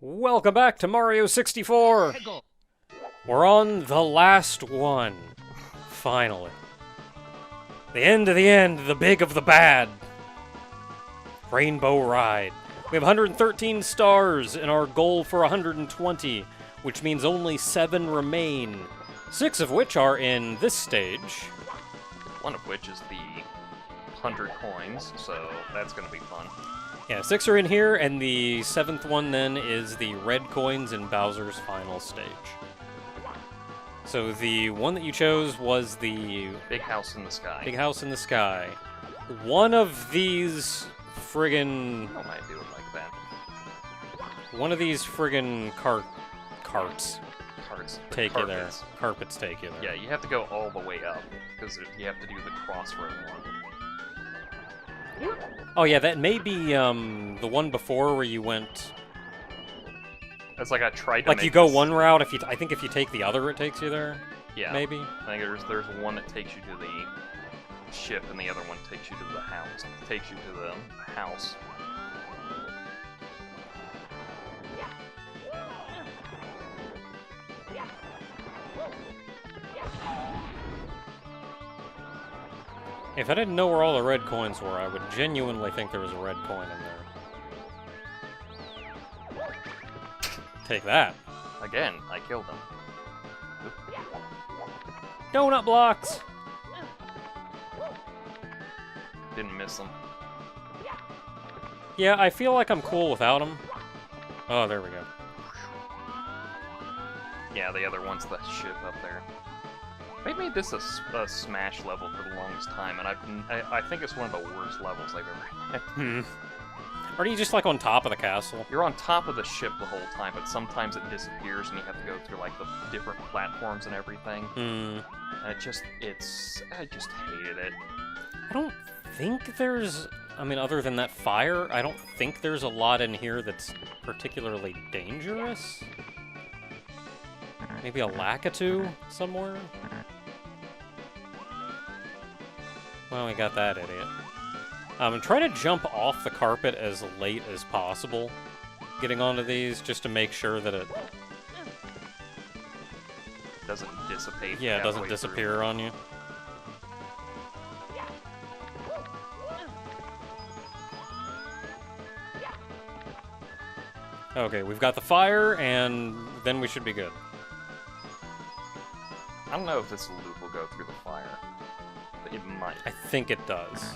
Welcome back to Mario 64! We're on the last one. Finally. The end of the end, the big of the bad. Rainbow Ride. We have 113 stars and our goal for 120, which means only 7 remain. 6 of which are in this stage. One of which is the 100 coins, so that's gonna be fun. Yeah, 6 are in here, and the 7th one then is the red coins in Bowser's final stage. So the one that you chose was the Big house in the sky. Big House in the Sky. One of these friggin'... I don't mind do it like that. One of these friggin' carts Cards. take you there. Carpets take you there. Yeah, you have to go all the way up, because you have to do the crossroad one. Oh yeah, that may be the one before where you went... It's like I tried to Like make you go this- one route, I think if you take the other, it takes you there. Yeah. Maybe. I think there's one that takes you to the ship, and the other one takes you to the house. Takes you to the house. If I didn't know where all the red coins were, I would genuinely think there was a red coin in there. Take that. Again, I killed him. Donut blocks! Didn't miss him. Yeah, I feel like I'm cool without them. Oh, there we go. Yeah, the other one's the ship up there. They made this a Smash level for the longest time, and I think it's one of the worst levels I've ever had. Are you just like on top of the castle? You're on top of the ship the whole time, but sometimes it disappears and you have to go through like the different platforms and everything. And I just hated it. I don't think there's... I mean, other than that fire, I don't think there's a lot in here that's particularly dangerous. Maybe a Lakitu somewhere? Well, we got that idiot. Try to jump off the carpet as late as possible, getting onto these, just to make sure that it... Doesn't dissipate. Yeah, it doesn't halfway disappear on you. Okay, we've got the fire, and then we should be good. I don't know if this loop will go through the fire. But it might. I think it does.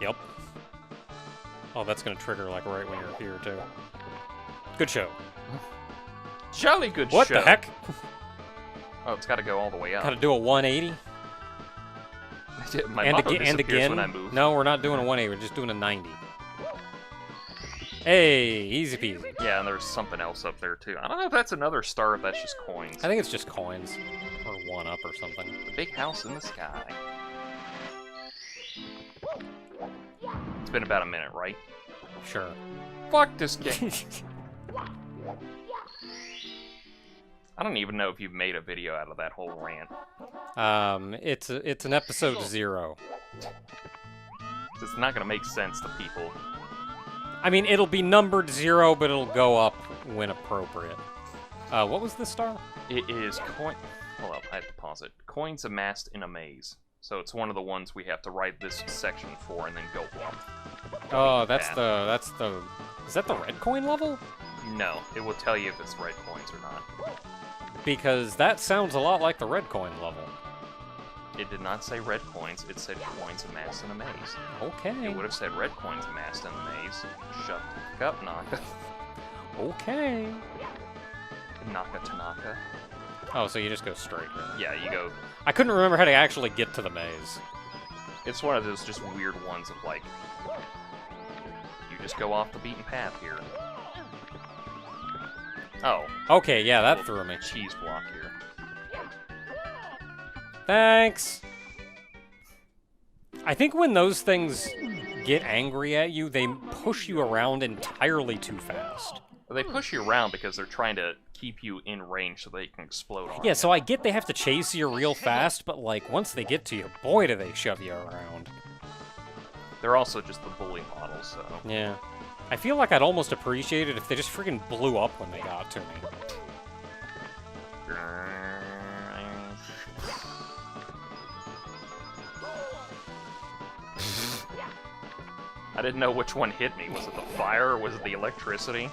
Yep. Oh, that's gonna trigger, like, right when you're here, too. Good show. Jolly good What show. the heck? Oh, it's got to go all the way up. Gotta do a 180? My And, motto and disappears again? when I move. No, we're not doing a 180, we're just doing a 90. Hey, easy peasy. Yeah, and there's something else up there too. I don't know if that's another star or if that's just coins. I think it's just coins. Or 1-up or something. The big house in the sky. It's been about a minute, right? Sure. Fuck this game. I don't even know if you've made a video out of that whole rant. It's an episode 0. It's not gonna make sense to people. I mean, it'll be numbered 0, but it'll go up when appropriate. What was the star? It is coin. Hold up, I have to pause it. Coins amassed in a maze. So it's one of the ones we have to write this section for and then go up. Oh, that's the... Is that the red coin level? No, it will tell you if it's red coins or not. Because that sounds a lot like the red coin level. It did not say red coins, it said coins amassed in a maze. Okay. It would have said red coins amassed in a maze. Shut the fuck up, Naka. Okay. Naka Tanaka. Oh, so you just go straight. Yeah, you go. I couldn't remember how to actually get to the maze. It's one of those just weird ones of like, you just go off the beaten path here. Oh. Okay, yeah, that threw me. Cheese block here. Thanks! I think when those things get angry at you, they push you around entirely too fast. They push you around because they're trying to keep you in range so they can explode on Yeah, you. so I get they have to chase you real fast, but like once they get to you, boy do they shove you around. They're also just the bully models, so... Yeah. I feel like I'd almost appreciate it if they just freaking blew up when they got to me. I didn't know which one hit me. Was it the fire or was it the electricity?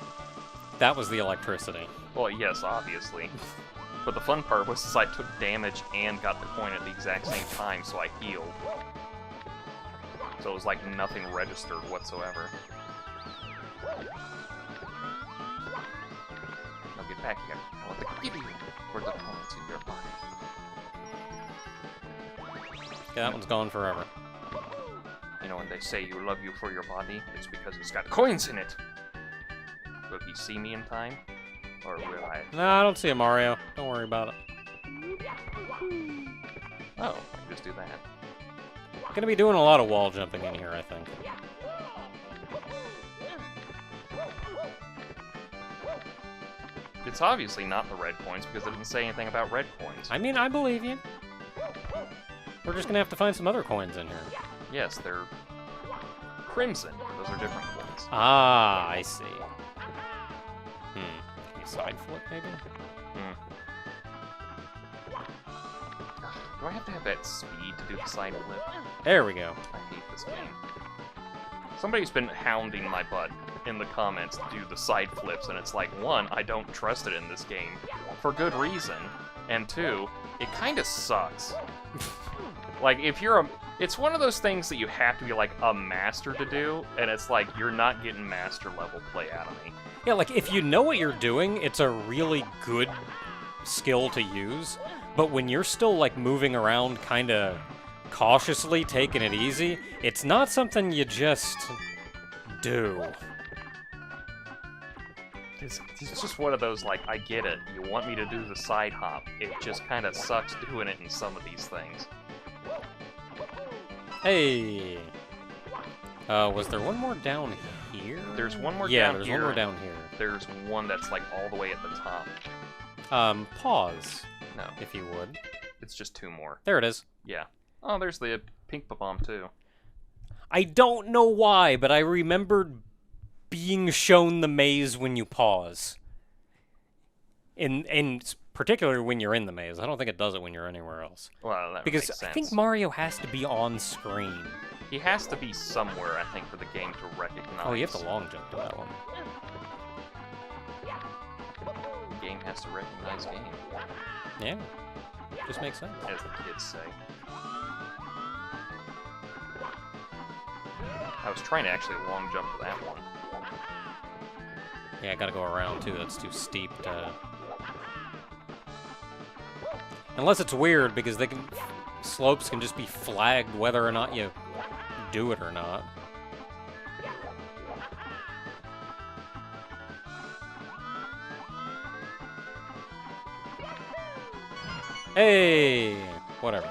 That was the electricity. Well, yes, obviously. But the fun part was I took damage and got the coin at the exact same time, so I healed. So it was like nothing registered whatsoever. Now get back here. I want to give you for the coins in your body. Yeah, that one's gone forever. You know, when they say you love you for your body, it's because it's got coins in it. Will he see me in time? Or will I? No, I don't see a Mario. Don't worry about it. Oh, I can just do that. Gonna be doing a lot of wall jumping in here, I think. It's obviously not the red coins because it didn't say anything about red coins. I mean, I believe you. We're just gonna have to find some other coins in here. Yes, they're crimson. Those are different coins. Ah, I see. Can you side flip, maybe? Do I have to have that speed to do the side flip? There we go. I hate this game. Somebody's been hounding my butt in the comments to do the side flips, and it's like, one, I don't trust it in this game, for good reason, and two, it kind of sucks. Like, if you're a... It's one of those things that you have to be, like, a master to do, and it's like, you're not getting master-level play out of me. Yeah, like, if you know what you're doing, it's a really good skill to use, but when you're still, like, moving around kind of cautiously, taking it easy, it's not something you just do. It's just one of those, like, I get it, you want me to do the side hop, it just kind of sucks doing it in some of these things. Hey! Was there one more down here? There's one more yeah, down there's here. one more down here. There's one that's, like, all the way at the top. Pause, No, if you would. it's just two more. There it is. Yeah. Oh, there's the pink bomb too. I don't know why, but I remembered being shown the maze when you pause. And particularly when you're in the maze. I don't think it does it when you're anywhere else. Well, that Because makes sense. I think Mario has to be on screen. He has to be somewhere, I think, for the game to recognize. Oh, you have to long jump to that one. The game has to recognize game, Yeah. Just makes sense. as the kids say. I was trying to actually long jump to that one. Yeah, I gotta go around too. That's too steep to... Unless it's weird, because slopes can just be flagged whether or not you do it or not. Hey! Whatever.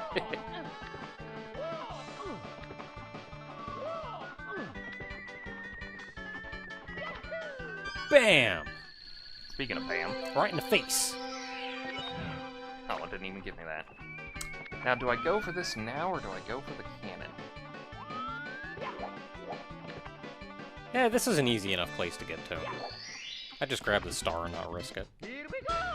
Bam! Speaking of Bam. Right in the face. Oh, it didn't even give me that. Now, do I go for this now, or do I go for the cannon? Yeah, this is an easy enough place to get to. I just grab the star and not risk it.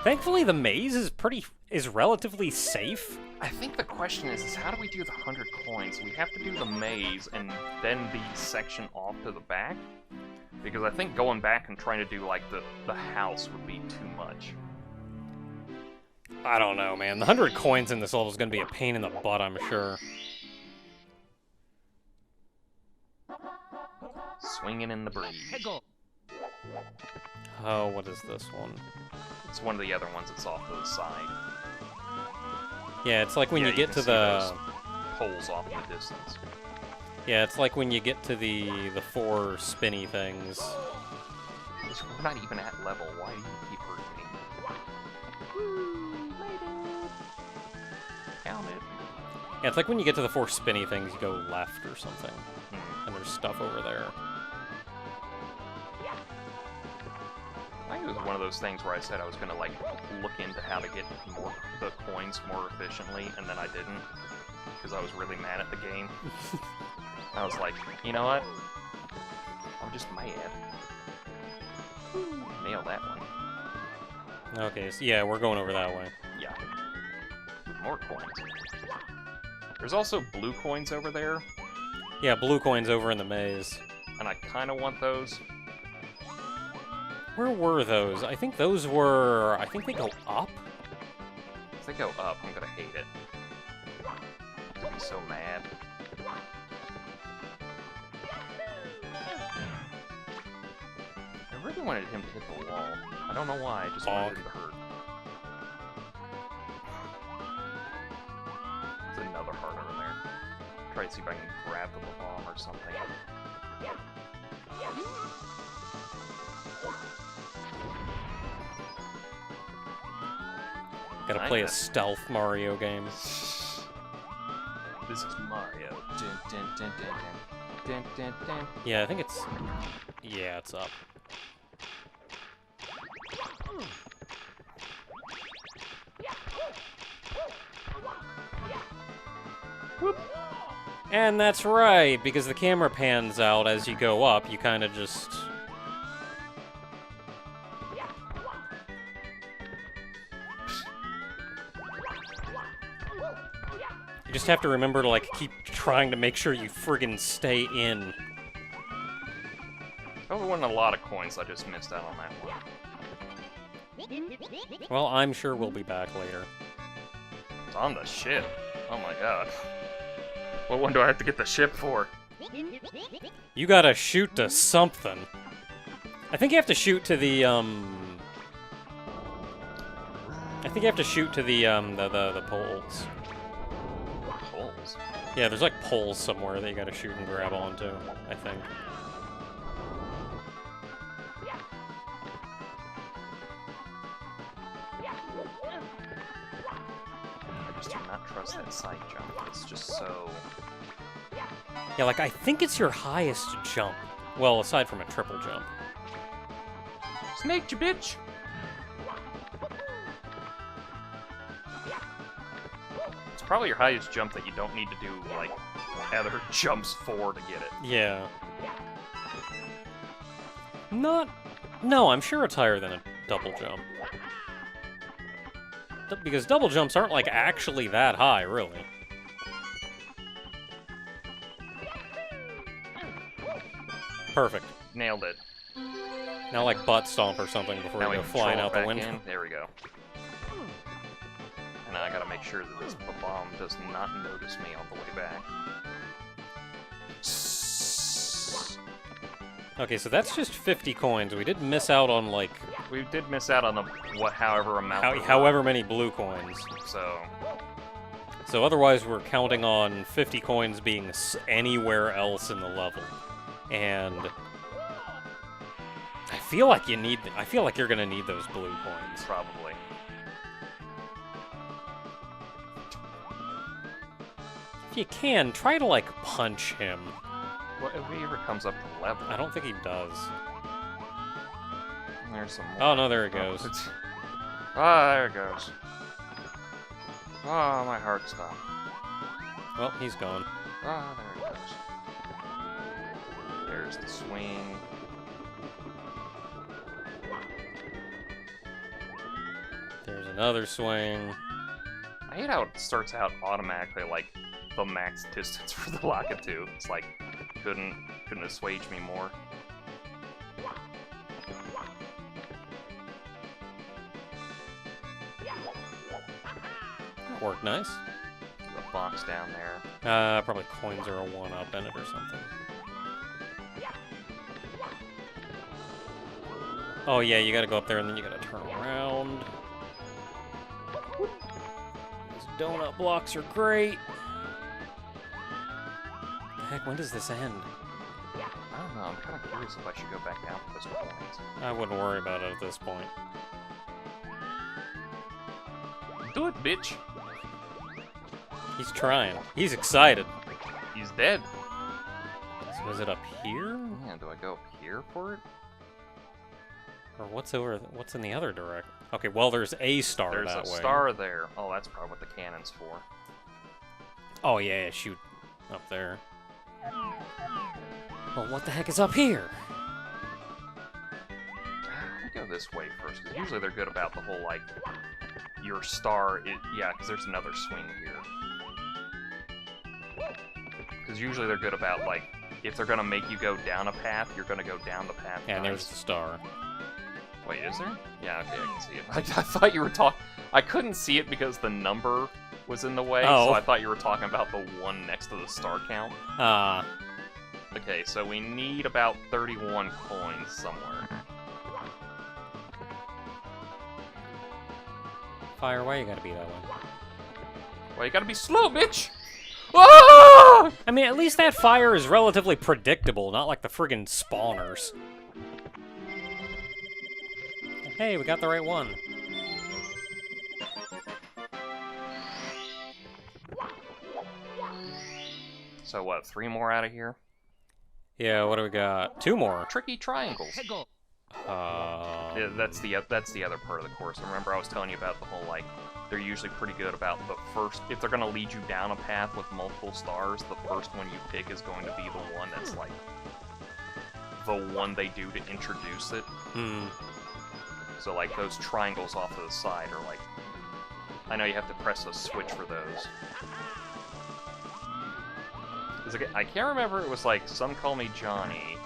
Thankfully, the maze is relatively safe. I think the question is how do we do the 100 coins? We have to do the maze and then the section off to the back? Because I think going back and trying to do, like, the house would be too much. I don't know, man. The 100 coins in this level is going to be a pain in the butt, I'm sure. Swinging in the breeze. Oh, what is this one? It's one of the other ones that's off to the side. Yeah, it's like when Yeah, you get can to see the... those poles off in the distance. Yeah, it's like when you get to the 4 spinny things. We're not even at level. Why do you keep hurting me? Count it. Yeah, it's like when you get to the 4 spinny things, you go left or something. Hmm. And there's stuff over there. I think it was one of those things where I said I was going to, like, look into how to get the coins more efficiently, and then I didn't. Because I was really mad at the game. I was like, you know what? I'm just mad. Nailed that one. Okay, so yeah, we're going over that way. Yeah. More coins. There's also blue coins over there, Yeah, blue coins over in the maze. and I kind of want those. Where were those? I think those were... I think they go up? If they go up, I'm gonna hate it. I'll be so mad. I really wanted him to hit the wall. I don't know why, I just wanted him to hurt. There's another heart over there. Try to see if I can grab the bomb or something. Gotta play a stealth Mario game. This is Mario. Dun, dun, dun, dun, dun. Dun, dun, dun. Yeah, I think it's... Yeah, it's up. Whoop. And that's right, because the camera pans out as you go up, you kind of just... You just have to remember to, like, keep trying to make sure you friggin' stay in. Probably won a lot of coins, I just missed out on that one. Well, I'm sure we'll be back later. It's on the ship. Oh my god. What one do I have to get the ship for? You gotta shoot to something. I think you have to shoot to the, I think you have to shoot to the poles. Holes. Yeah, there's like poles somewhere that you gotta shoot and grab onto, I think. I just do not trust that side jump. It's just so... Yeah, like, I think it's your highest jump. Well, aside from a triple jump. Snake, you bitch! It's probably your highest jump that you don't need to do, like, other jumps for to get it. Yeah. Not... No, I'm sure it's higher than a double jump. Because double jumps aren't, like, actually that high, really. Perfect. Nailed it. Now, like, butt stomp or something before Now you we go flying control out the back window. in. There we go. And now I gotta make sure that this bomb does not notice me on the way back. Okay, so that's just 50 coins. We did miss out on, like, We did miss out on the however amount. there were, however many blue coins. So So otherwise, we're counting on 50 coins being anywhere else in the level. And I feel like I feel like you're gonna need those blue coins. probably. If you can, try to, like, punch him. Well, if he ever comes up to level. I don't think he does. There's some more. Oh, no, there it goes. Ah, there it goes. Oh, my heart stopped. Well, he's gone. Ah, there it goes. There's the swing. There's another swing. I hate how it starts out automatically like the max distance for the Lakitu. It's like couldn't assuage me more. That worked nice. The box down there. Probably coins are a 1-up in it or something. Oh yeah, you gotta go up there and then you gotta turn around. These donut blocks are great. Heck, when does this end? I don't know. I'm kind of curious if I should go back down for this point. I wouldn't worry about it at this point. Do it, bitch. He's trying. He's excited. He's dead. So is it up here? Yeah, do I go up here for it? Or what's in the other direct? Okay, well, there's a star There's that a way. star there. Oh, that's probably what the cannon's for. Oh, yeah, shoot up there. Well, what the heck is up here? Let me go this way first, because usually they're good about the whole, like, your star... yeah, because there's another swing here. Because usually they're good about, like, if they're going to make you go down a path, you're going to go down the path. Yeah, and there's the star. Wait, is there? Yeah, okay, I can see it. I thought you were talking... I couldn't see it because the number was in the way, Oh. so I thought you were talking about the one next to the star count. Okay, so we need about 31 coins somewhere. Fire away, you gotta be that way. Well, you gotta be slow, bitch! Ah! I mean, at least that fire is relatively predictable, not like the friggin' spawners. Hey, we got the right one. So what, 3 more out of here? Yeah, what do we got? 2 more. Tricky triangles. Yeah, that's the other part of the course. Remember I was telling you about the whole, like, they're usually pretty good about the first... If they're gonna lead you down a path with multiple stars, the first one you pick is going to be the one that's, like, the one they do to introduce it. Hmm. So, like, those triangles off to the side are, like... I know you have to press a switch for those. I can't remember if it was, like, Some Call Me Johnny,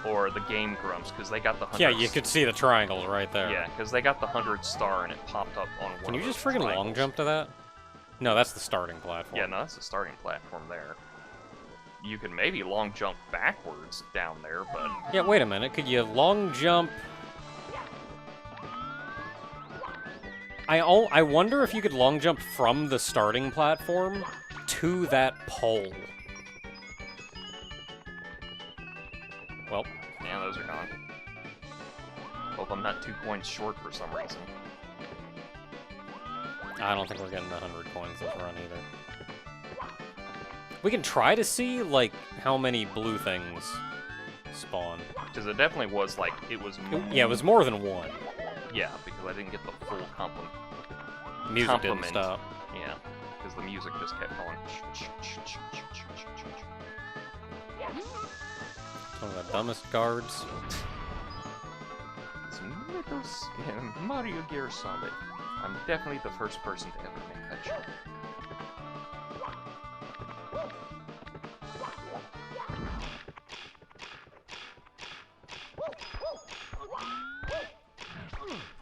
or the Game Grumps, because they got the 100... Yeah, you could see the triangles right there. Yeah, because they got the 100 star and it popped up on one Can you of just those friggin' long triangles. jump to that? No, that's the starting platform. Yeah, no, that's the starting platform there. You can maybe long jump backwards down there, but... Yeah, wait a minute. Could you long jump... I wonder if you could long jump from the starting platform to that pole. Well, Yeah, those are gone. Hope I'm not 2 coins short for some reason. I don't think we're getting 100 coins this run either. We can try to see, like, how many blue things spawn. Because it definitely was, like, it was... Yeah, it was more than one. Yeah, because I didn't get the full compliment. Music didn't stop. Yeah, because the music just kept going. It's one of the dumbest guards. It's Nicholas in Mario Gear Solid. I'm definitely the first person to ever make that jump.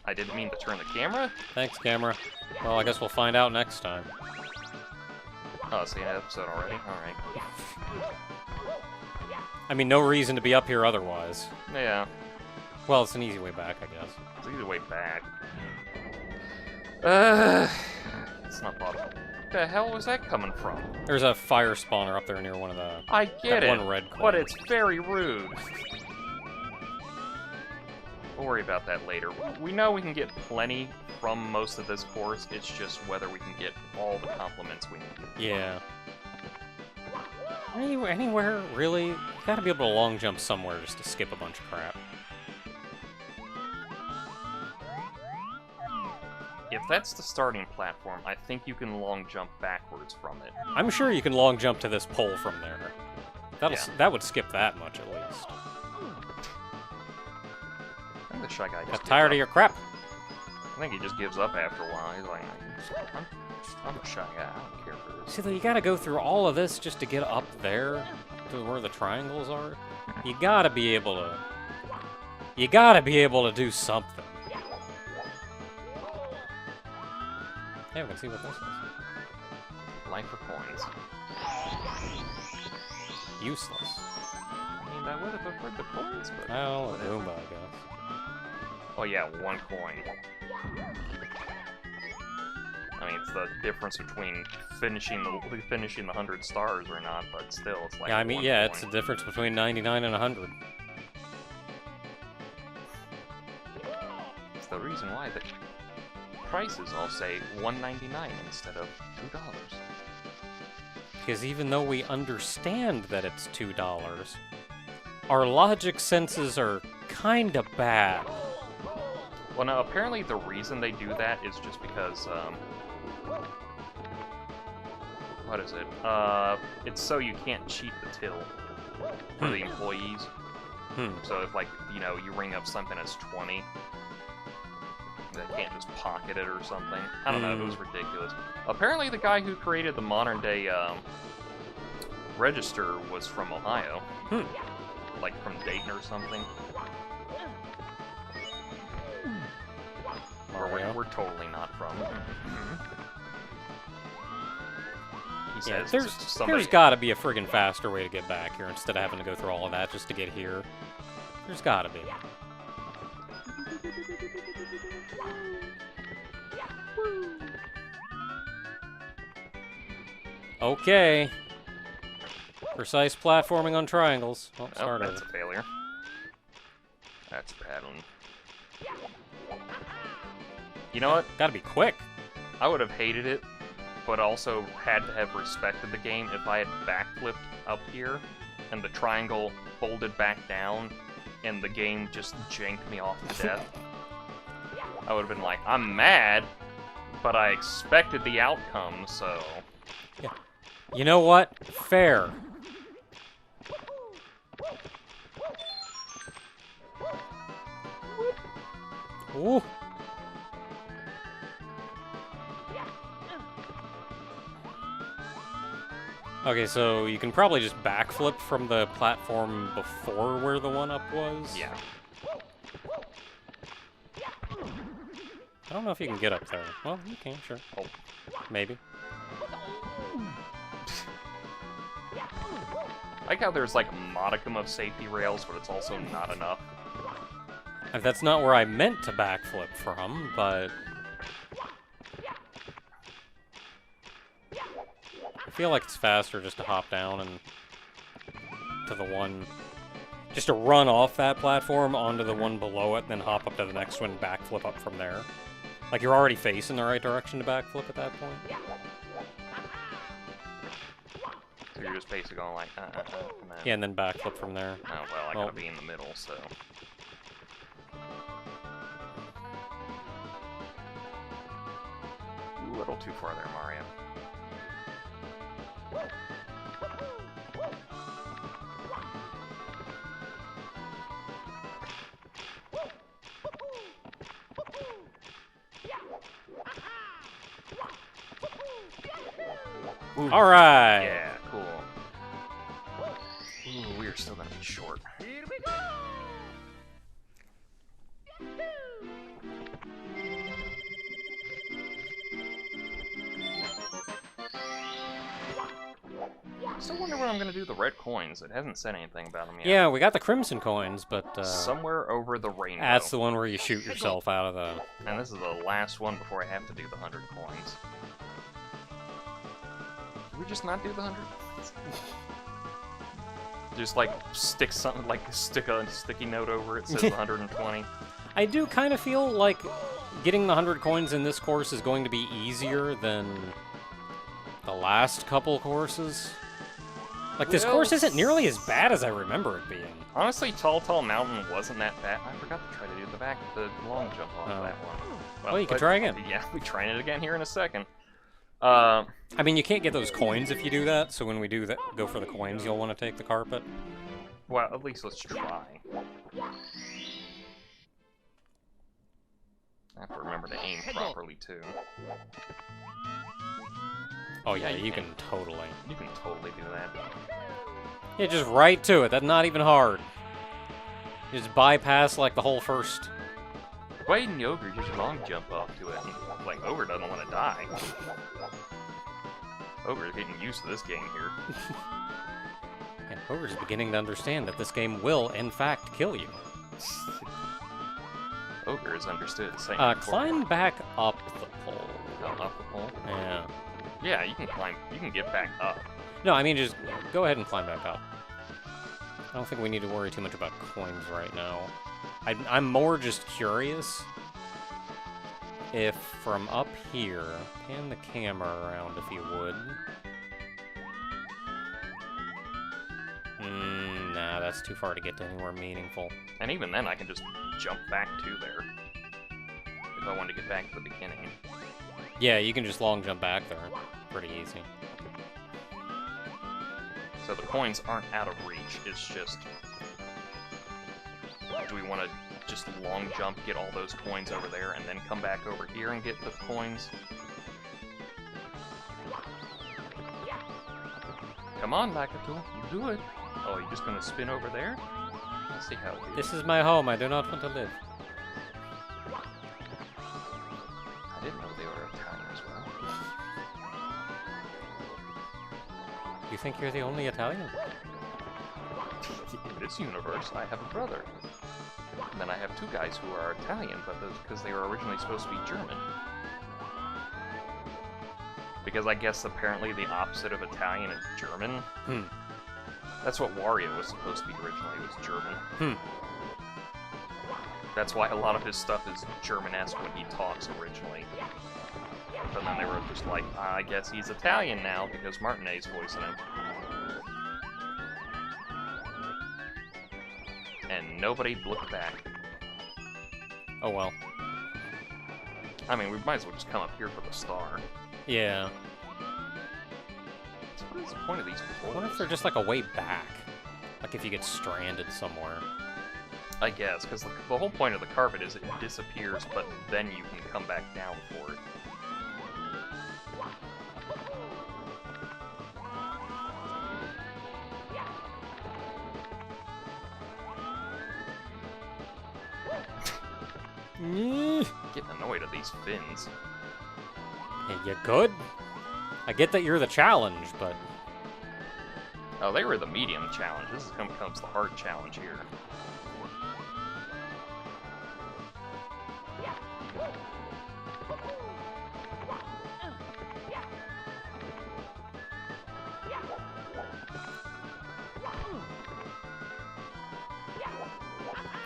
I didn't mean to turn the camera. Thanks, camera. Well, I guess we'll find out next time. Oh, it's the end of the episode already? Alright. I mean, no reason to be up here otherwise. Yeah, Well, it's an easy way back, I guess. it's either way back. It's not possible. The hell was that coming from? There's a fire spawner up there near one of the... I get That it, one red but coin. it's very rude. We'll worry about that later. We know we can get plenty from most of this course, it's just whether we can get all the compliments we need. Yeah. Anywhere, really? You gotta be able to long jump somewhere just to skip a bunch of crap. If that's the starting platform, I think you can long jump backwards from it. I'm sure you can long jump to this pole from there. Yeah. That would skip that much, at least. I think the Shy Guy just Got gives tired up. of your crap? I think he just gives up after a while. He's like, I'm a Shy Guy, I don't care for this. See, though, you gotta go through all of this just to get up there to where the triangles are. You gotta be able to... You gotta be able to do something. Hey, we can see what this is. Life for coins. Useless. I mean, I would have preferred the coins, but... Well, a whatever. Goomba, I guess. Oh yeah, 1 coin. I mean, it's the difference between finishing the 100 stars or not, but still, it's like Yeah, I mean, 1 yeah, coin. it's the difference between 99 and 100. It's the reason why the prices all say $1.99 instead of $2. Because even though we understand that it's $2, our logic senses are kinda bad. Well, no, apparently the reason they do that is just because, What is it? It's so you can't cheat the till for the employees. So if, like, you know, you ring up something that's 20, they can't just pocket it or something. I don't know, it was ridiculous. Apparently the guy who created the modern-day register was from Ohio. Like from Dayton or something. Where we're totally not from. He Yeah, says there's gotta be a friggin' faster way to get back here instead of having to go through all of that just to get here. There's gotta be. Okay. Precise platforming on triangles. Oh, started. That's a failure. That's a bad one. You know what? Gotta be quick. I would have hated it, but also had to have respected the game if I had backflipped up here and the triangle folded back down and the game just janked me off to death. I would have been like, I'm mad, but I expected the outcome, so... Yeah. You know what? Fair. Ooh. Okay, so you can probably just backflip from the platform before where the one-up was? Yeah. I don't know if you can get up there. Well, you can, sure. Oh. Maybe. I like how there's like a modicum of safety rails, but it's also not enough. That's not where I meant to backflip from, but... I feel like it's faster just to hop down and... to the one... just to run off that platform onto the one below it, then hop up to the next one and backflip up from there. Like, you're already facing the right direction to backflip at that point. So you're just basically going like, and then... Yeah, and then backflip from there. Oh, well, I gotta be in the middle, so... Ooh, a little too far there, Mario. All right. Yeah, cool. Ooh, we are still gonna be short. Here we go! Still wonder where I'm gonna do the red coins. It hasn't said anything about them yet. Yeah, we got the crimson coins, but Somewhere over the rainbow. that's the one where you shoot yourself out of the... And this is the last one before I have to do the 100 coins. Did we just not do the 100 coins? Just like stick something, like stick a sticky note over it, says 120. I do kind of feel like getting the 100 coins in this course is going to be easier than the last couple courses. Like, this Well, course isn't nearly as bad as I remember it being. Honestly, Tall Mountain wasn't that bad. I forgot to try to do the long jump off Oh. that one. Well, you can try again. Yeah, we're trying it again here in a second. I mean, you can't get those coins if you do that, so when we do that, go for the coins, you'll want to take the carpet. Well, at least let's try. I have to remember to aim properly, too. Oh yeah, Yeah, you you can. can totally. You can totally do that. Yeah, just right to it. That's not even hard. You just bypass, like, the whole first... Wade and Ogre just long jump off to it. And, like, Ogre doesn't want to die. Ogre's getting used to this game here. Yeah, Ogre's beginning to understand that this game will, in fact, kill you. Ogre has understood the same. Climb back up the pole. Up the pole. Yeah. Yeah, you can climb. You can get back up. No, I mean, just go ahead and climb back up. I don't think we need to worry too much about coins right now. I'm more just curious if from up here, pan the camera around if you would. Nah, that's too far to get to anywhere meaningful. And even then, I can just jump back to there if I wanted to get back to the beginning. Yeah, you can just long jump back there. Pretty easy. So the coins aren't out of reach. It's just, do we want to just long jump, get all those coins over there, and then come back over here and get the coins? Come on, Lakitu, do it. Oh, you just gonna spin over there? Let's see how it is. This is my home. I do not want to live. I didn't know they were Italian as well. You think you're the only Italian? In this universe, I have a brother. And then I have two guys who are Italian, but because they were originally supposed to be German. Because I guess apparently the opposite of Italian is German. Hmm. That's what Wario was supposed to be originally, was German. Hmm. That's why a lot of his stuff is German-esque when he talks originally. But then they were just like, I guess he's Italian now because Martinet's voicing him. And nobody looked back. Oh well. I mean, we might as well just come up here for the star. Yeah. So what is the point of these I wonder if portals? they're just like a way back. Like if you get stranded somewhere. I guess, because the whole point of the carpet is it disappears, but then you can come back down for it. Getting annoyed at these fins. Hey, you good? I get that you're the challenge, but Oh, they were the medium challenge. This comes the hard challenge here.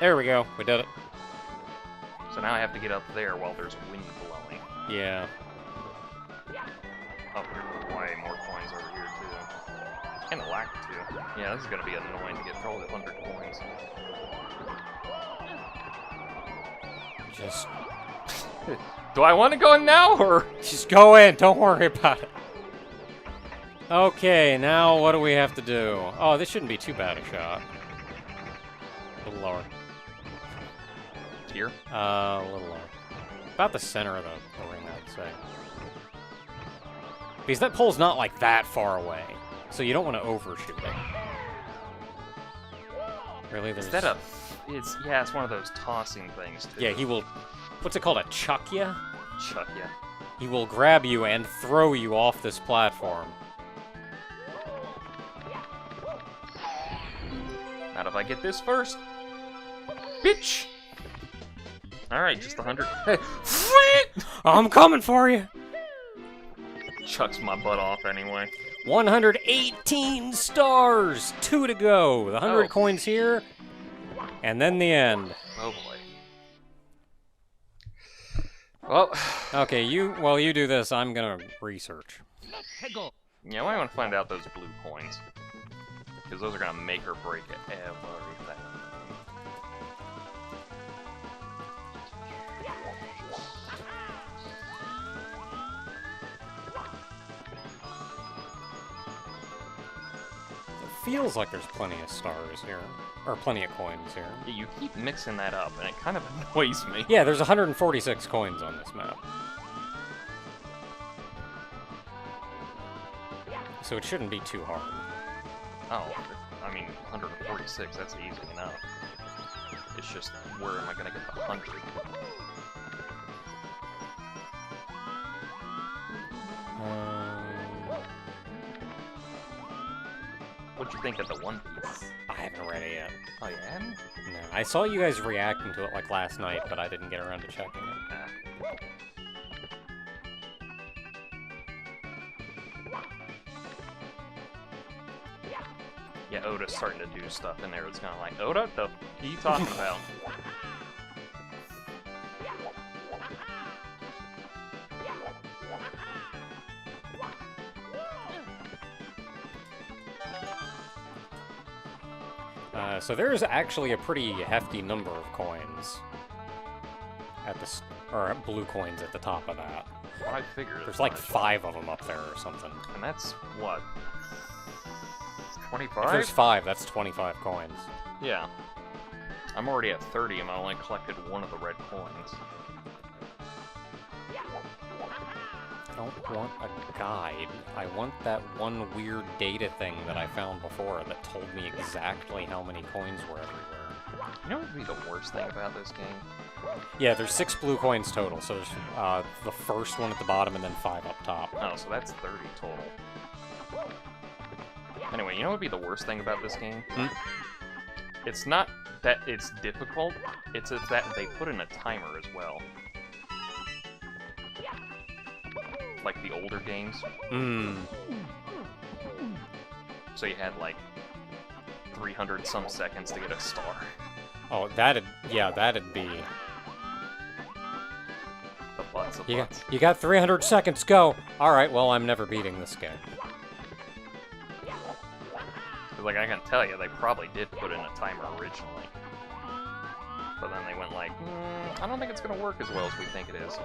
there we go. We did it. So now I have to get up there while there's wind blowing. Yeah. Oh, there's way more coins over here, too. And a lack too. Yeah, this is gonna be annoying to get through all the 100 coins. Just Do I want to go in now, or...? Just go in, don't worry about it. Okay, now what do we have to do? Oh, this shouldn't be too bad a shot. A little lower. Here? A little lower. About the center of the ring, I'd say. Because that pole's not like that far away, so you don't want to overshoot it. Really, there's... Is that a... yeah, it's one of those tossing things, too. Yeah, he will... What's it called? A chuck ya? Chuck, yeah. He will grab you and throw you off this platform. Not if I get this first. Bitch! Alright, just 100. Hey, I'm coming for you! chucks my butt off anyway. 118 stars! 2 to go. The 100 Oh. coins here. And then the end. Oh boy. Well, Okay, you do this. I'm gonna research. yeah, I want to find out those blue coins. Because those are going to make or break everything. It feels like there's plenty of stars here. Or plenty of coins here. Yeah, you keep mixing that up, and it kind of annoys me. Yeah, there's 146 coins on this map. So it shouldn't be too hard. Oh, I mean, 146, that's easy enough. It's just, where am I going to get the 100? What'd you think of the One Piece? I haven't read it yet. Oh, you haven't? No, I saw you guys reacting to it like last night, but I didn't get around to checking it. Ah. Yeah, Oda's starting to do stuff in there. It's kind of like, Oda, the f are you talking about? So there's actually a pretty hefty number of coins at the or blue coins at the top of that. I figured. There's like 5 of them up there or something. And that's what? If 25? there's 5, that's 25 coins. Yeah. I'm already at 30 and I only collected one of the red coins. I don't want a guide. I want that one weird data thing that I found before that told me exactly how many coins were everywhere. You know what would be the worst thing about this game? Yeah, there's 6 blue coins total, so there's the first one at the bottom and then 5 up top. Oh, so that's 30 total. Anyway, you know what would be the worst thing about this game? Hmm? It's not that it's difficult, it's that they put in a timer as well. Like the older games. Mmm. So you had like 300 some seconds to get a star. Oh, that'd be... The butts of butts. You got 300 seconds, go! Alright, well, I'm never beating this game. Because, like, I can tell you, they probably did put in a timer originally. But then they went like, I don't think it's going to work as well as we think it is.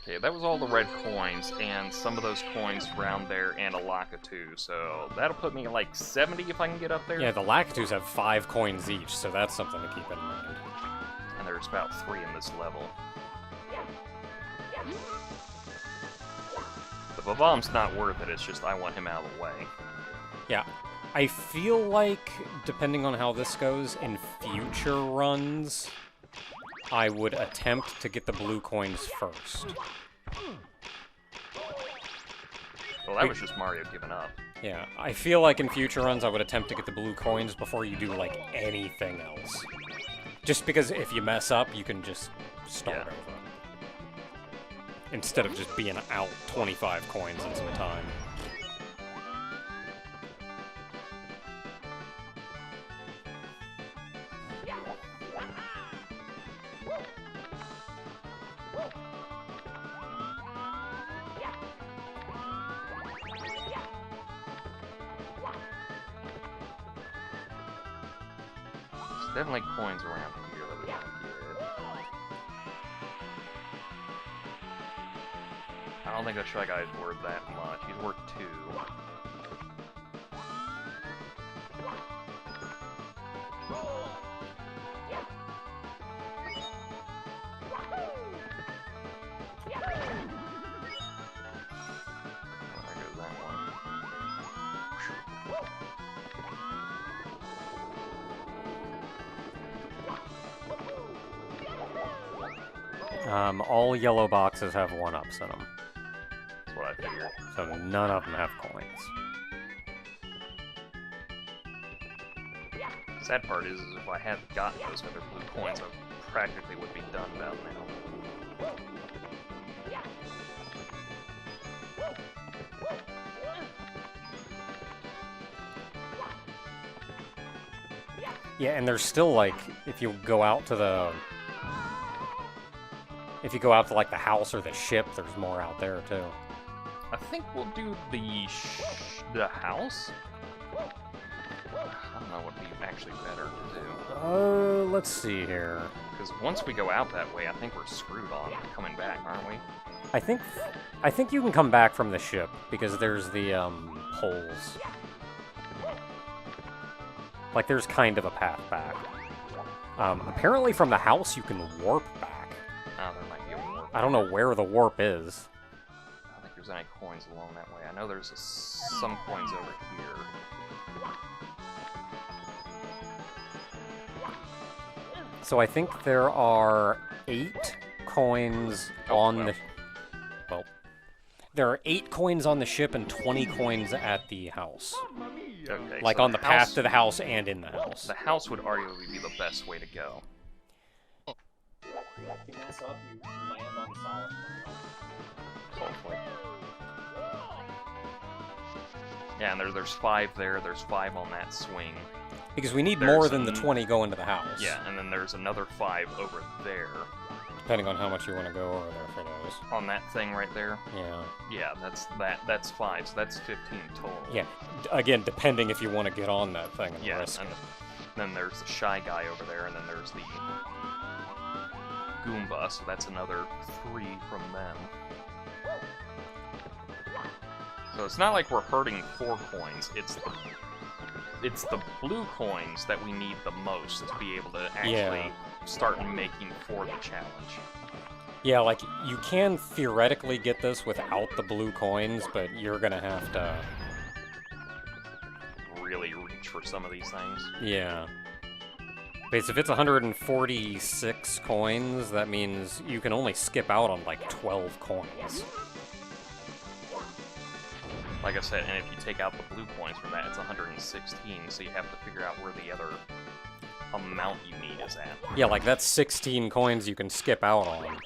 Okay, that was all the red coins, and some of those coins around there, and a Lakitu, so that'll put me at like 70 if I can get up there. Yeah, the Lakitus have 5 coins each, so that's something to keep in mind. And there's about 3 in this level. The Vavam's not worth it, it's just I want him out of the way. Yeah, I feel like, depending on how this goes, in future runs, I would attempt to get the blue coins first. Well, that was just Mario giving up. Yeah, I feel like in future runs I would attempt to get the blue coins before you do, like, anything else. Just because if you mess up, you can just start over. Instead of just being out 25 coins in some time. There's definitely coins around here that we want to get. I don't think the Shy Guy's worth that much. He's worth 2. There goes that one. All yellow boxes have 1-ups in them. That's what I figured. So none of them have coins. Sad part is if I had gotten those other blue coins, I practically would be done about now. Yeah, and there's still, like, if you go out to the... If you go out to, like, the house or the ship, there's more out there, too. I think we'll do the house? I don't know what would be actually better to do. Let's see here. Because once we go out that way, I think we're screwed on coming back, aren't we? I think you can come back from the ship, because there's the, holes. Like, there's kind of a path back. Apparently from the house you can warp back. Oh, there might be a warp. I don't know where the warp is. I don't think there's any coins along that way. I know there's some coins over here. So I think there are 8 coins on the... Well, there are 8 coins on the ship and 20 coins at the house. Okay, Like so on the path to the house and in the house. The house would arguably be the best way to go. You mess up, you land on solid. Hopefully. Yeah, and there's 5 there, there's 5 on that swing. Because we need There's more than the some- 20 going to the house. Yeah, and then there's another 5 over there. Depending on how much you want to go over there for those. On that thing right there. Yeah. Yeah, that's 5, so that's 15 total. Yeah. Again, depending if you want to get on that thing and Yeah, risk and it. then there's the Shy Guy over there, and then there's the Goomba, so that's another 3 from them. So it's not like we're hurting 4 coins, it's the blue coins that we need the most to be able to actually start making for the challenge. Yeah, like, you can theoretically get this without the blue coins, but you're gonna have to... really reach for some of these things. Yeah. Because if it's 146 coins, that means you can only skip out on, like, 12 coins. Like I said, and if you take out the blue coins from that, it's 116, so you have to figure out where the other amount you need is at. Yeah, like, that's 16 coins you can skip out on.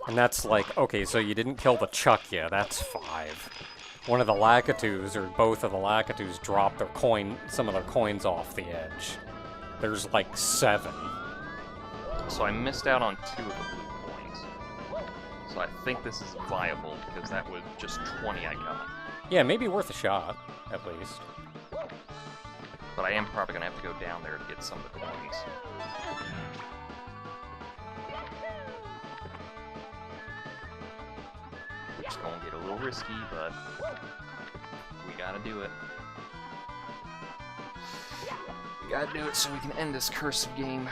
And that's like, okay, so you didn't kill the Chuck yet, that's 5. One of the Lakitus, or both of the Lakitus, dropped their some of their coins off the edge. There's like 7. So I missed out on 2 of the blue coins. So I think this is viable, because that was just 20 I got. Yeah, maybe worth a shot, at least. But I am probably going to have to go down there to get some of the coins. Which is going to get a little risky, but we got to do it. We got to do it so we can end this cursed game.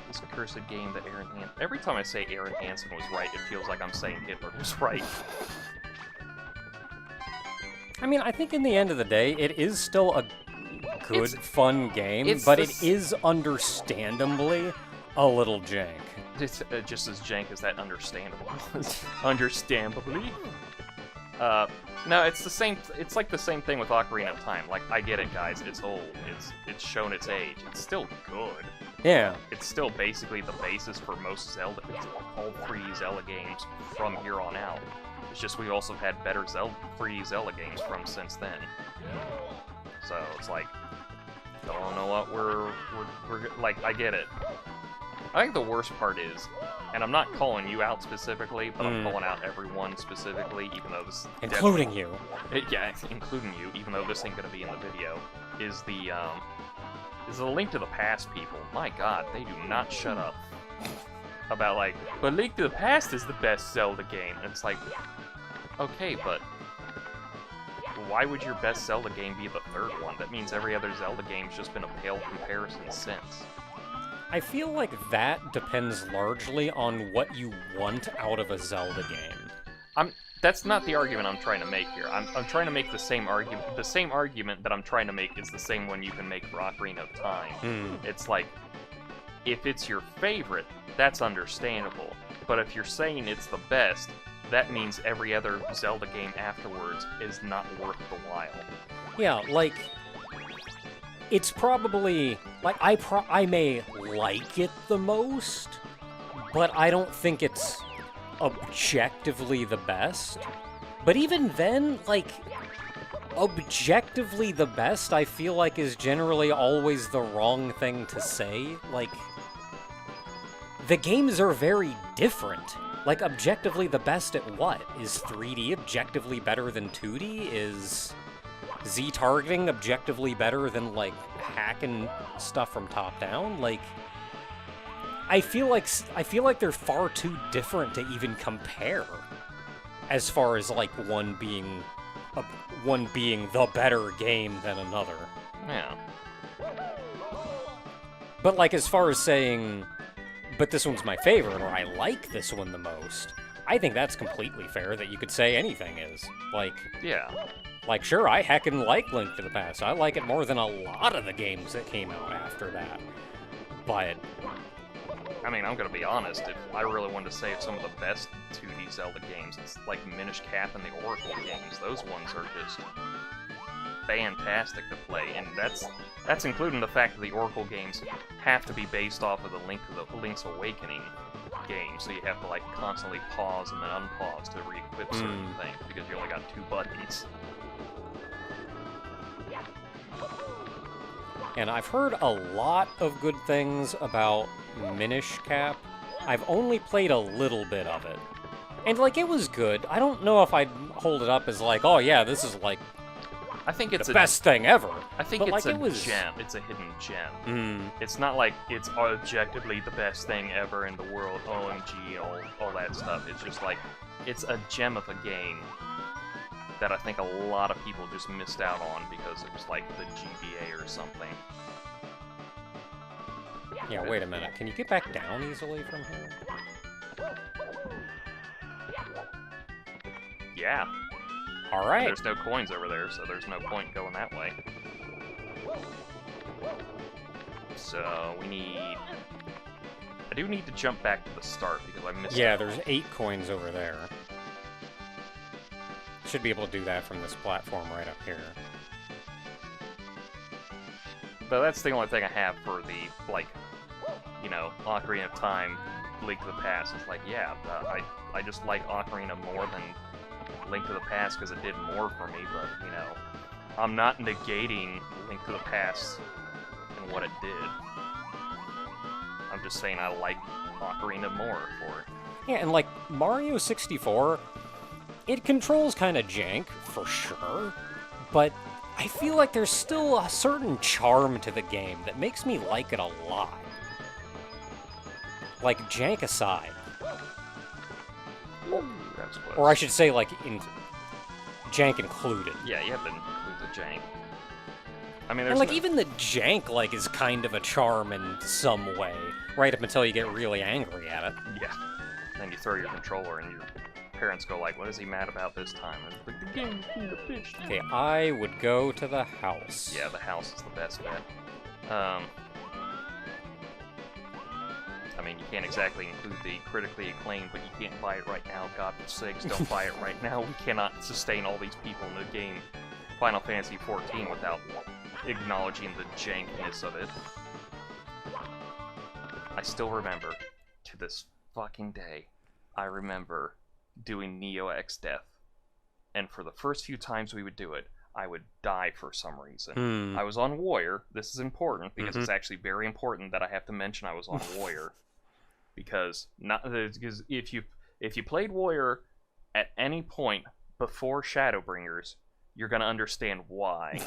This cursed game that Aaron Hansen... Every time I say Aaron Hansen was right, it feels like I'm saying Hitler was right. I mean, I think in the end of the day, it is still a good, fun game, but it is understandably a little jank. It's just as jank as that understandable. Understandably? No, it's the same. It's like the same thing with Ocarina of Time. Like, I get it, guys. It's old. It's shown its age. It's still good. Yeah. It's still basically the basis for most Zelda, all 3D Zelda games from here on out. It's just we also had better 3D Zelda games from since then. So it's like, I don't know what we're like. I get it. I think the worst part is, and I'm not calling you out specifically, but I'm calling out everyone specifically, even though this... Including you. Yeah, including you, even though this ain't gonna be in the video, is the Link to the Past people. My god, they do not shut up. About like, but Link to the Past is the best Zelda game. And it's like, okay, but why would your best Zelda game be the 3rd one? That means every other Zelda game's just been a pale comparison since. I feel like that depends largely on what you want out of a Zelda game. That's not the argument I'm trying to make here. I'm trying to make the same argument. The same argument that I'm trying to make is the same one you can make for Ocarina of Time. It's like, if it's your favorite, that's understandable. But if you're saying it's the best, that means every other Zelda game afterwards is not worth the while. Yeah, like, it's probably, like, I may like it the most, but I don't think it's objectively the best. But even then, like, objectively the best, I feel like is generally always the wrong thing to say. Like, the games are very different. Like, objectively the best at what? Is 3D objectively better than 2D? Is Z-targeting objectively better than, like, hacking stuff from top down? Like, I feel like they're far too different to even compare, as far as, like, one being the better game than another. Yeah. But, like, as far as saying, but this one's my favorite, or I like this one the most, I think that's completely fair that you could say anything is. Like, Yeah. like, sure, I heckin' like Link to the Past. I like it more than a lot of the games that came out after that. But I mean, I'm gonna be honest, if I really wanted to save some of the best 2D Zelda games, it's like Minish Cap and the Oracle games. Those ones are just fantastic to play, and that's including the fact that the Oracle games have to be based off of the Link's Awakening game, so you have to like constantly pause and then unpause to re-equip certain things, because you only got 2 buttons. And I've heard a lot of good things about Minish Cap. I've only played a little bit of it. And, like, it was good. I don't know if I'd hold it up as like, oh yeah, this is, like, I think it's the best thing ever. I think but, it's like, a it was... gem. It's a hidden gem. Mm. It's not like it's objectively the best thing ever in the world. OMG, all that stuff. It's just like it's a gem of a game that I think a lot of people just missed out on because it was like the GBA or something. Yeah, wait a minute. Can you get back down easily from here? Yeah. All right. There's no coins over there, so there's no point going that way. So we need... I do need to jump back to the start because I missed Yeah, it. there's 8 coins over there. Should be able to do that from this platform right up here. But that's the only thing I have for the, like, you know, Ocarina of Time, Link to the Past. It's like, yeah, I just like Ocarina more than Link to the Past because it did more for me, but, you know, I'm not negating Link to the Past and what it did. I'm just saying I like Ocarina more for it. Yeah, and like Mario 64, it controls kind of jank, for sure, but I feel like there's still a certain charm to the game that makes me like it a lot. Like, jank aside. That's close. Or I should say, like, jank included. Yeah, you have to include the jank. I mean, there's And, like, no- even the jank, like, is kind of a charm in some way, right up until you get really angry at it. Yeah. Then you throw your controller and your parents go like, what is he mad about this time? And it's like, the game's being a bitch. Okay, I would go to the house. Yeah, the house is the best bet. I mean, you can't exactly include the critically acclaimed, but you can't buy it right now. God for sakes, don't buy it right now. We cannot sustain all these people in the game Final Fantasy XIV without acknowledging the jankness of it. I still remember, to this fucking day, I remember doing Neo X Death. And for the first few times we would do it, I would die for some reason. I was on Warrior. This is important because it's actually very important that I have to mention I was on Warrior. Because if you played Warrior at any point before Shadowbringers, you're gonna understand why.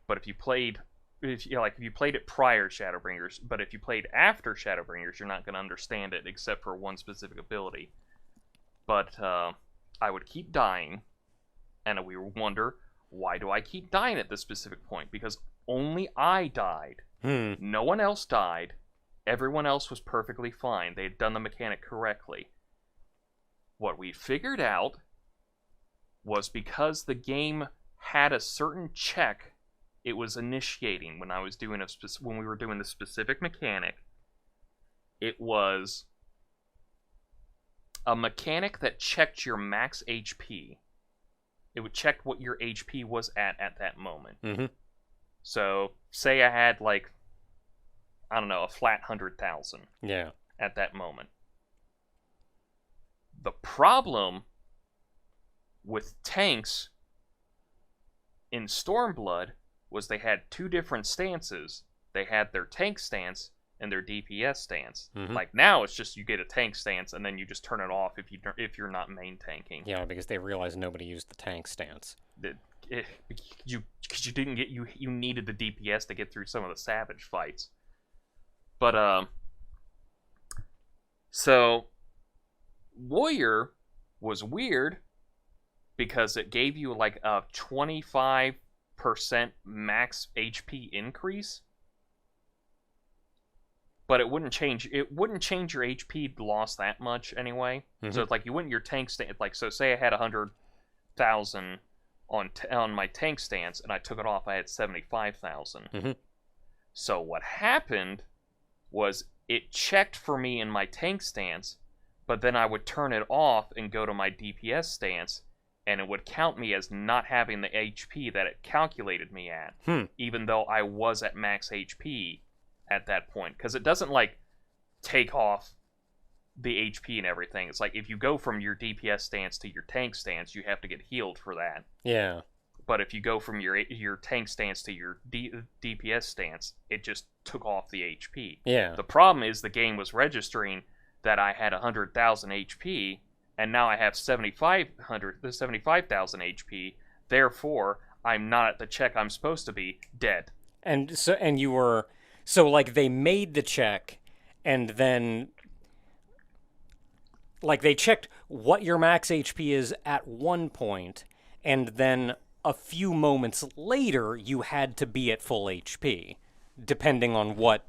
But if you played it prior to Shadowbringers, but if you played after Shadowbringers, you're not gonna understand it except for one specific ability. But I would keep dying, and we would wonder, why do I keep dying at this specific point? Because only I died. No one else died. Everyone else was perfectly fine. They had done the mechanic correctly. What we figured out was because the game had a certain check it was initiating when I was doing when we were doing the specific mechanic. It was a mechanic that checked your max HP. It would check what your HP was at that moment. So, say I had, like, I don't know, a flat 100,000 Yeah. at that moment. The problem with tanks in Stormblood was they had two different stances. They had their tank stance and their DPS stance. Like now, it's just you get a tank stance and then you just turn it off if you're not main tanking. Yeah, because they realized nobody used the tank stance. You didn't get you needed the DPS to get through some of the savage fights. But so Warrior was weird because it gave you like a 25% max HP increase, but it wouldn't change your HP loss that much anyway. So it's like you wouldn't your tank stance, like, so say I had 100,000 on my tank stance and I took it off, I had 75,000. So what happened was it checked for me in my tank stance, but then I would turn it off and go to my DPS stance, and it would count me as not having the HP that it calculated me at, even though I was at max HP at that point. Because it doesn't, like, take off the HP and everything. It's like, if you go from your DPS stance to your tank stance, you have to get healed for that. Yeah. But if you go from your tank stance to your DPS stance, it just took off the HP. Yeah. The problem is the game was registering that I had 100,000 HP, and now I have 75,000 HP. Therefore, I'm not at the check I'm supposed to be, dead. And you were so like they made the check, and then like they checked what your max HP is at one point, and then a few moments later you had to be at full HP, depending on what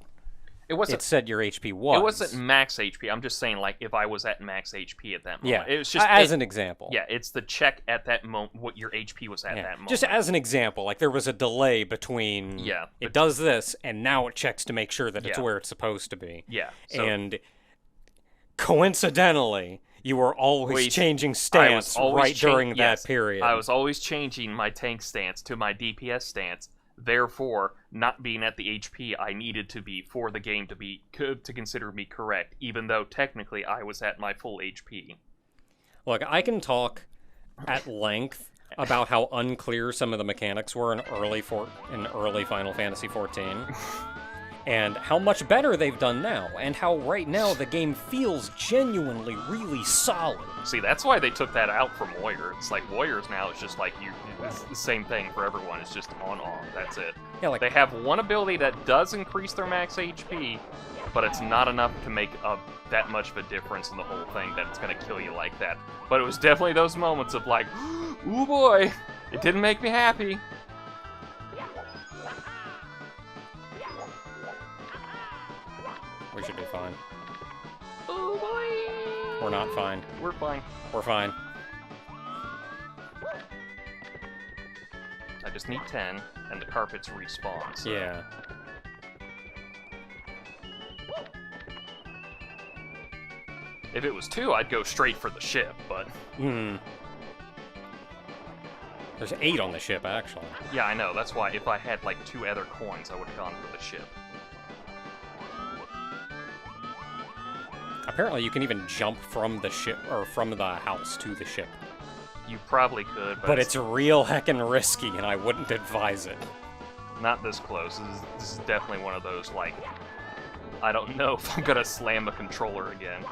it said your HP was. It wasn't max HP. I'm just saying, like, if I was at max HP at that moment. Yeah, It was just as an example. Yeah, it's the check at that moment, what your HP was at that moment. Just as an example, like there was a delay between it does this and now it checks to make sure that it's where it's supposed to be. Yeah. So And coincidentally, you were always changing stance during that period. I was always changing my tank stance to my DPS stance. Therefore, not being at the HP I needed to be for the game to consider me correct, even though technically I was at my full HP. Look, I can talk at length about how unclear some of the mechanics were in early Final Fantasy XIV, and how much better they've done now, and how right now the game feels genuinely really solid. See, that's why they took that out from Warrior. It's like Warriors now, it's just like it's the same thing for everyone. It's just on. That's it. Yeah, like They have one ability that does increase their max HP, but it's not enough to make that much of a difference in the whole thing that it's going to kill you like that. But it was definitely those moments of like, ooh boy, it didn't make me happy. we should be fine. Oh boy. We're not fine. We're fine. We're fine. I just need 10, and the carpets respawn. So. Yeah. If it was 2, I'd go straight for the ship, but... There's 8 on the ship, actually. Yeah, I know. That's why if I had, like, 2 other coins, I would have gone for the ship. Apparently you can even jump from the ship, or from the house to the ship. You probably could, But it's real heckin' risky, and I wouldn't advise it. not this close. This is definitely one of those, like, I don't know if I'm gonna slam a controller again.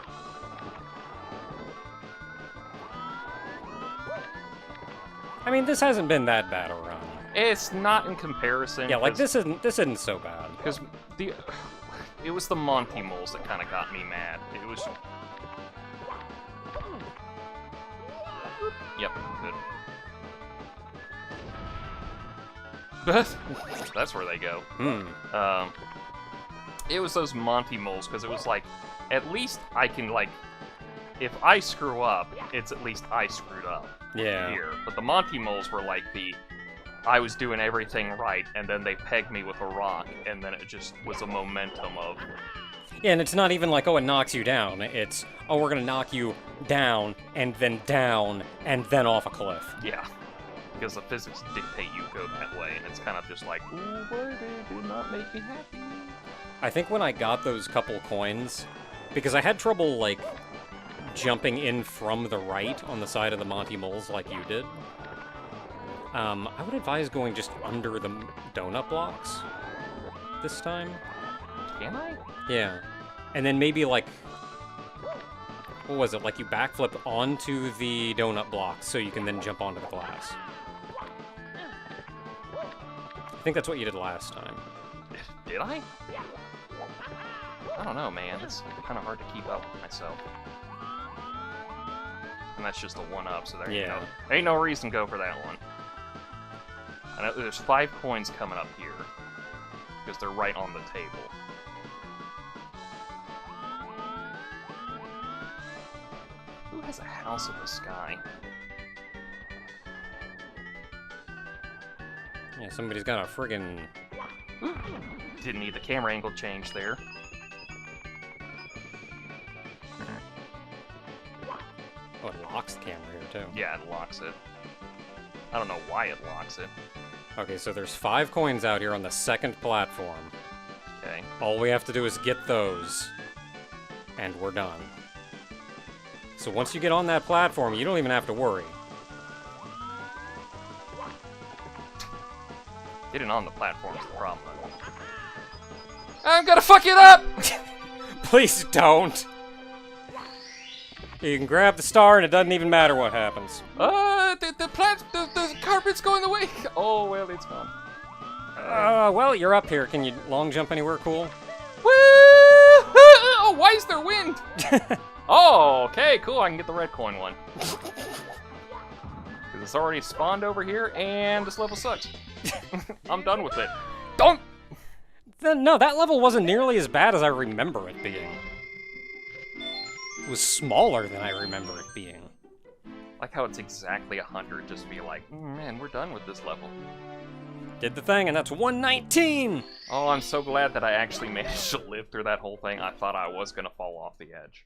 I mean, this hasn't been that bad a run. It's not in comparison. Yeah, like this isn't so bad. Because it was the Monty moles that kind of got me mad. It was. Yep, good. That's where they go. It was those Monty moles because it was like, at least I can like, if I screw up, it's at least I screwed up. Yeah. Here, but the Monty moles were like I was doing everything right, and then they pegged me with a rock, and then it just was a momentum of. Yeah, and it's not even like, oh, it knocks you down. It's, oh, we're gonna knock you down, and then off a cliff. Yeah. Because the physics dictate you go that way, and it's kind of just like, ooh, boy, they did not make me happy. I think when I got those couple coins, because I had trouble, like, jumping in from the right on the side of the Monty moles like you did, I would advise going just under the donut blocks this time. Can I? Yeah. And then maybe, like, what was it? Like, you backflip onto the donut blocks so you can then jump onto the glass. I think that's what you did last time. Did I? I don't know, man. It's kind of hard to keep up with myself. And that's just a 1-up, so there you go. Ain't no reason to go for that one. I know there's 5 coins coming up here, because they're right on the table. Who has a house in the sky? Yeah, somebody's got a friggin'... Didn't need the camera angle change there. Oh, it locks the camera here, too. Yeah, it locks it. I don't know why it locks it. Okay, so there's 5 coins out here on the second platform. Okay. All we have to do is get those, and we're done. So once you get on that platform, you don't even have to worry. Getting on the platform is the problem. I'm gonna fuck it up! Please don't! You can grab the star and it doesn't even matter what happens. The carpet's going away. Oh, well, it's gone. Well, you're up here. Can you long jump anywhere cool? Woo! Oh, why is there wind? Oh, okay, cool. I can get the red coin one. Because it's already spawned over here, and this level sucks. I'm done with it. Don't! No, that level wasn't nearly as bad as I remember it being. It was smaller than I remember it being. Like how it's exactly 100, just be like, man, we're done with this level. Did the thing, and that's 119! Oh, I'm so glad that I actually managed to live through that whole thing. I thought I was gonna fall off the edge.